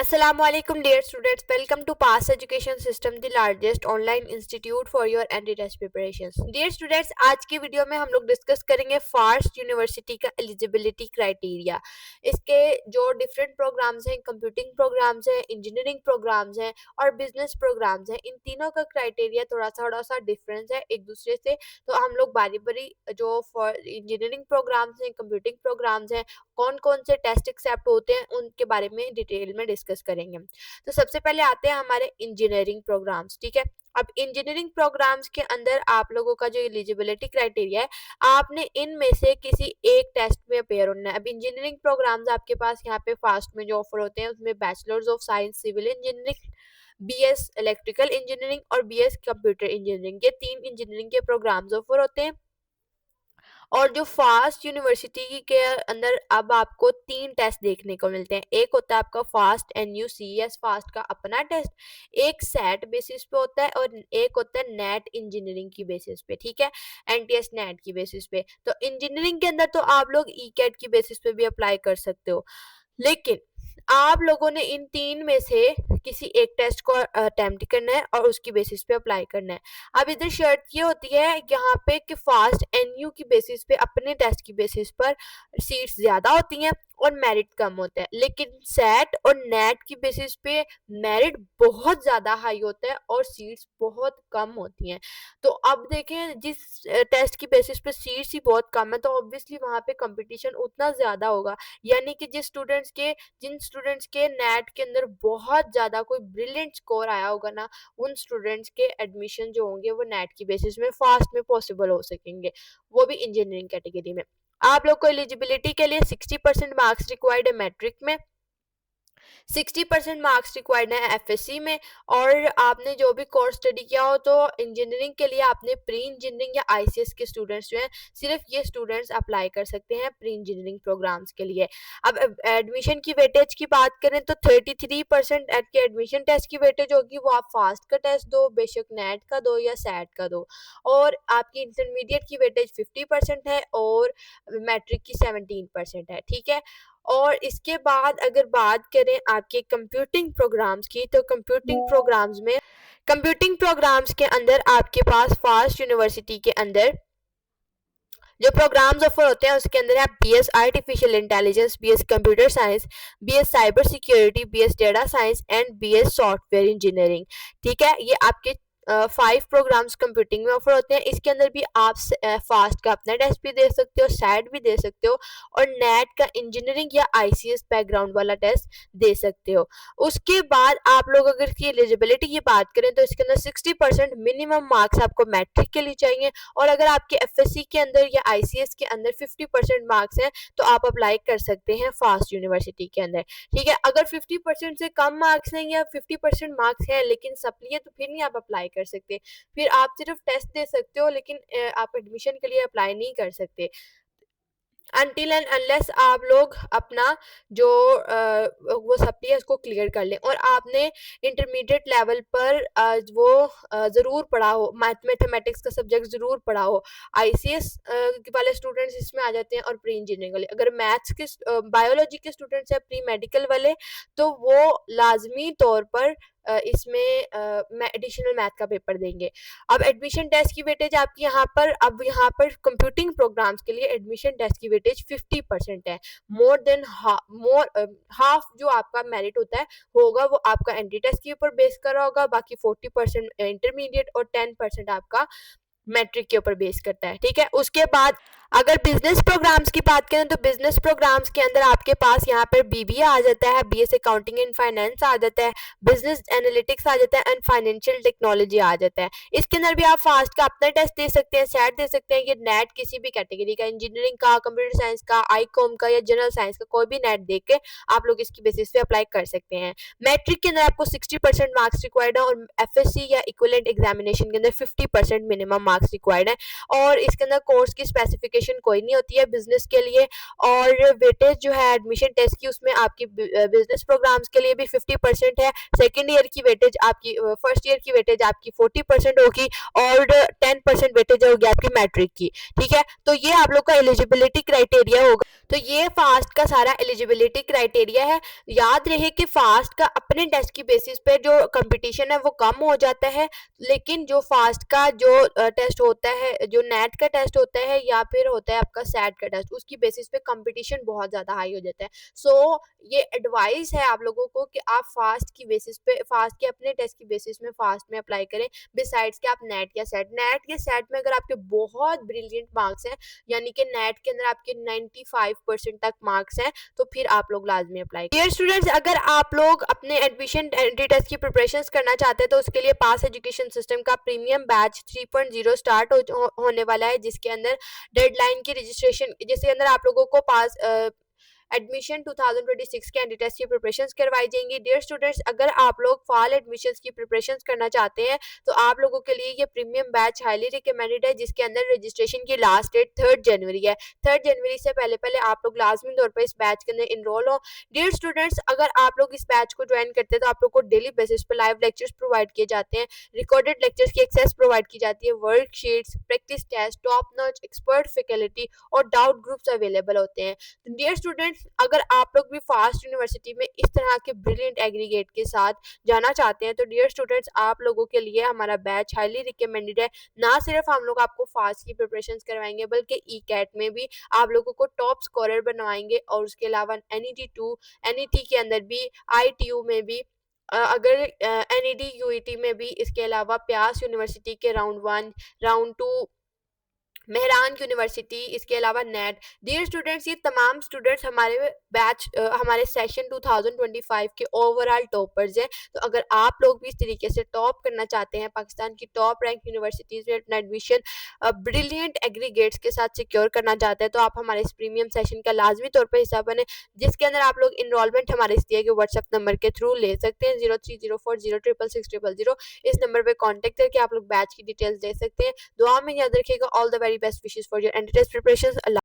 Assalamualaikum dear students, welcome to Pass Education System, the largest online institute for your anti-test preparations. Dear students, आज की video में हम लोग discuss करेंगे fast university का eligibility criteria. इसके जो डिफरेंट प्रोग्राम्स हैं, कंप्यूटिंग प्रोग्राम्स हैं, इंजीनियरिंग प्रोग्राम्स हैं और बिजनेस प्रोग्राम्स हैं, इन तीनों का क्राइटेरिया थोड़ा सा डिफरेंस है एक दूसरे से। तो हम लोग बारी बारी जो फॉर इंजीनियरिंग प्रोग्राम्स हैं, कंप्यूटिंग प्रोग्राम्स हैं, कौन कौन से टेस्ट एक्सेप्ट होते हैं उनके बारे में डिटेल में डिस्कस करेंगे। तो सबसे पहले आते हैं हमारे इंजीनियरिंग प्रोग्राम्स। ठीक है, अब इंजीनियरिंग प्रोग्राम्स के अंदर आप लोगों का जो एलिजिबिलिटी क्राइटेरिया है, आपने इनमें से किसी एक टेस्ट में अपेयर होना है। अब इंजीनियरिंग प्रोग्राम्स आपके पास यहाँ पे फास्ट में जो ऑफर होते हैं उसमें bachelors of science civil engineering, BS electrical engineering और बीएस कंप्यूटर इंजीनियरिंग, ये 3 इंजीनियरिंग के प्रोग्राम्स ऑफर होते हैं। और जो फास्ट यूनिवर्सिटी के अंदर अब आपको 3 टेस्ट देखने को मिलते हैं। एक होता है आपका फास्ट NUCES फास्ट का अपना टेस्ट, एक सेट बेसिस पे होता है और एक होता है नेट इंजीनियरिंग की बेसिस पे। ठीक है, NTS नेट की बेसिस पे। तो इंजीनियरिंग के अंदर तो आप लोग ECAT की बेसिस पे भी अप्लाई कर सकते हो, लेकिन आप लोगों ने इन 3 में से किसी एक टेस्ट को अटेम्प्ट करना है और उसकी बेसिस पे अप्लाई करना है। अब इधर शर्त ये होती है यहाँ पे कि फास्ट NU की बेसिस पे अपने टेस्ट की बेसिस पर सीट्स ज़्यादा होती हैं और मेरिट कम होता है, लेकिन सेट और नेट की बेसिस पे मेरिट बहुत ज़्यादा हाई होता है और सीट्स बहुत कम होती हैं। तो अब देखें, जिस टेस्ट की बेसिस पे सीट्स ही बहुत कम है तो ऑब्वियसली वहाँ पे कंपटीशन उतना ज़्यादा होगा। यानी कि जिन स्टूडेंट्स के नेट के अंदर बहुत ज़्यादा कोई ब्रिलियंट स्कोर आया होगा ना, उन स्टूडेंट्स के एडमिशन जो होंगे वो नेट की बेसिस में फास्ट में पॉसिबल हो सकेंगे, वो भी इंजीनियरिंग कैटेगरी में। आप लोग को एलिजिबिलिटी के लिए 60% मार्क्स रिक्वायर्ड है मैट्रिक में, 60% मार्क्स रिक्वायर्ड है FSC में, और आपने जो भी कोर्स स्टडी किया हो तो इंजीनियरिंग के लिए आपने प्री इंजीनियरिंग या ICS के स्टूडेंट्स जो हैं, सिर्फ ये स्टूडेंट्स अप्लाई कर सकते हैं प्री इंजीनियरिंग प्रोग्राम्स के लिए। अब एडमिशन की वेटेज की बात करें तो 33% एट के एडमिशन टेस्ट की वेटेज होगी, वो आप फास्ट का टेस्ट दो, बेशक नेट का दो या सेट का दो। और आपकी इंटरमीडिएट की वेटेज 50% है और मैट्रिक की 17% है। ठीक है, और इसके बाद अगर बात करें आपके कंप्यूटिंग प्रोग्राम्स की, तो कंप्यूटिंग प्रोग्राम्स के अंदर आपके पास फास्ट यूनिवर्सिटी के अंदर जो प्रोग्राम्स ऑफर होते हैं उसके अंदर आप BS artificial intelligence, BS computer science, BS cyber security, BS data science and BS software engineering. ठीक है, ये आपके 5 प्रोग्राम्स कंप्यूटिंग में ऑफर होते हैं। इसके अंदर भी आप फास्ट का अपना टेस्ट भी दे सकते हो, सेट भी दे सकते हो और नेट का इंजीनियरिंग या ICS बैकग्राउंड वाला टेस्ट दे सकते हो। उसके बाद आप लोग अगर इसकी एलिजिबिलिटी की बात करें तो इसके अंदर 60% मिनिमम मार्क्स आपको मैट्रिक के लिए चाहिए, और अगर आपके FSC के अंदर या ICS के अंदर 50% मार्क्स हैं तो आप अप्लाई कर सकते हैं फास्ट यूनिवर्सिटी के अंदर। ठीक है, अगर 50% से कम मार्क्स हैं या 50% मार्क्स हैं लेकिन सप्ली है तो फिर नहीं आप अप्लाई कर सकते, फिर आप सिर्फ टेस्ट दे सकते हो लेकिन आप एडमिशन के लिए अप्लाई नहीं कर सकते अनटिल एंड अनलेस आप लोग अपना जो वो सप्ली है उसको क्लियर कर लें और आपने इंटरमीडिएट लेवल पर वो ज़रूर पढ़ा हो, मैथमेटिक्स का सब्जेक्ट ज़रूर पढ़ा हो। ICS वाले स्टूडेंट्स इसमें आ जाते हैं और प्री इंजीनियरिंग वाले। अगर मैथ्स के बायोलॉजी के स्टूडेंट्स हैं प्री मेडिकल वाले, तो वो लाजमी तौर पर इसमें एडिशनल मैथ का पेपर देंगे। अब एडमिशन टेस्ट की वेटेज आपकी यहाँ पर कंप्यूटिंग प्रोग्राम्स के लिए एडमिशन टेस्ट की वेटेज 50% है। हाफ जो आपका मेरिट होता है होगा वो आपका एंट्री टेस्ट के ऊपर बेस कर रहा होगा, बाकी 40% इंटरमीडिएट और 10% आपका मैट्रिक के ऊपर बेस करता है। ठीक है, उसके बाद अगर बिजनेस प्रोग्राम्स की बात करें तो बिजनेस प्रोग्राम्स के अंदर आपके पास यहाँ पर BBA आ जाता है, BS अकाउंटिंग एंड फाइनेंस आ जाता है, बिजनेस एनालिटिक्स आ जाता है एंड फाइनेंशियल टेक्नोलॉजी आ जाता है। इसके अंदर भी आप फास्ट का अपना टेस्ट दे सकते हैं, सेट दे सकते हैं, ये नेट किसी भी कैटेगरी का, इंजीनियरिंग का, कंप्यूटर साइंस का, ICOM का या जनरल साइंस का, कोई भी नेट दे के आप लोग इसकी बेसिस पे अप्लाई कर सकते हैं। मैट्रिक के अंदर आपको 60% मार्क्स रिक्वायर्ड है और FSC या इक्विवेलेंट एग्जामिनेशन के अंदर 50% मिनिमम मार्क्स रिक्वायर्ड है, और इसके अंदर कोर्स की स्पेसिफिकेशन कोई नहीं होती है बिजनेस के लिए। और वेटेज जो है एडमिशन टेस्ट की उसमें आपकी बिजनेस प्रोग्राम्स के लिए भी 50% है, सेकेंड ईयर की वेटेज आपकी, फर्स्ट ईयर की वेटेज आपकी 40% होगी और 10% वेटेज होगी आपकी मैट्रिक की। ठीक है, तो ये आप लोग का एलिजिबिलिटी क्राइटेरिया होगा। तो ये फास्ट का सारा एलिजिबिलिटी क्राइटेरिया है। याद रहे कि फास्ट का अपने टेस्ट की बेसिस पे जो कंपटीशन है वो कम हो जाता है, लेकिन जो फास्ट का जो टेस्ट होता है, जो नेट का टेस्ट होता है या फिर होता है आपका सैट का टेस्ट, उसकी बेसिस पे कंपटीशन बहुत ज़्यादा हाई हो जाता है। सो ये एडवाइस है आप लोगों को कि आप फास्ट की बेसिस पे, फास्ट के अपने टेस्ट की बेसिस में फास्ट में अप्लाई करें, बिसाइड्स कि आप नेट या सेट में अगर आपके बहुत ब्रिलियंट मार्क्स हैं, यानी कि नेट के अंदर आपके 95% तक मार्क्स हैं, तो फिर आप लोग लाजमी अप्लाई करें। डियर स्टूडेंट्स, अगर आप लोग अपने एडमिशन एंट्री टेस्ट की प्रिपरेशंस करना चाहते हैं तो उसके लिए पास एजुकेशन सिस्टम का प्रीमियम बैच 3.0 स्टार्ट होने वाला है, जिसके अंदर डेडलाइन की रजिस्ट्रेशन, जिसके अंदर आप लोगों को पास एडमिशन 2026 के एंट्री टेस्ट की प्रिपरेशंस करवाई जाएंगी। डियर स्टूडेंट्स, अगर आप लोग फॉल एडमिशंस की प्रिपरेशंस करना चाहते हैं तो आप लोगों के लिए ये प्रीमियम बैच हाईली रिकमेंडेड है, जिसके अंदर रजिस्ट्रेशन की लास्ट डेट 3 जनवरी है। 3 जनवरी से पहले पहले आप लोग लाजमी तौर पर इस बैच के अंदर इनरोल हो। डियर स्टूडेंट्स, अगर आप लोग इस बैच को ज्वाइन करते हैं तो आप लोग को डेली बेसिस पर लाइव लेक्चर्स प्रोवाइड किए जाते हैं, रिकॉर्डेड लेक्चर्स की एक्सेस प्रोवाइड की जाती है, worksheets, practice test, top notch expert faculty और डाउट ग्रुप्स अवेलेबल होते हैं। डियर स्टूडेंट्स, अगर आप लोग भी फास्ट यूनिवर्सिटी में इस तरह के ब्रिलियंट एग्रीगेट के साथ जाना चाहते हैं तो डियर स्टूडेंट्स, आप लोगों के लिए हमारा बैच हाईली रिकमेंडेड है। ना सिर्फ हम लोग आपको फास्ट की प्रिपरेशंस करवाएंगे, बल्कि ई कैट में भी आप लोगों को टॉप स्कोरर बनवाएंगे, और उसके अलावा NET2, NET के अंदर भी, ITU में भी, अगर NED UET में भी, इसके अलावा प्यास यूनिवर्सिटी के राउंड 1, राउंड 2, मेहरान यूनिवर्सिटी, इसके अलावा नेट। डियर स्टूडेंट्स, ये तमाम स्टूडेंट्स हमारे बैच, हमारे सेशन 2025 के ओवरऑल टॉपर्स हैं। तो अगर आप लोग भी इस तरीके से टॉप करना चाहते हैं, पाकिस्तान की टॉप रैंक यूनिवर्सिटीज़ में अपना एडमिशन ब्रिलियंट एग्रीगेट्स के साथ सिक्योर करना चाहते हैं, तो आप हमारे इस प्रीमियम सेशन का लाजमी तौर पर हिस्सा बने, जिसके अंदर आप लोग इनरोलमेंट हमारे इस दिए गए व्हाट्सएप नंबर के थ्रू ले सकते हैं, 0304066600। इस नंबर पर कॉन्टैक्ट करके आप लोग बैच की डिटेल्स दे सकते हैं। दुआ में याद रखिएगा। All the very best wishes for your entry test preparations. Allah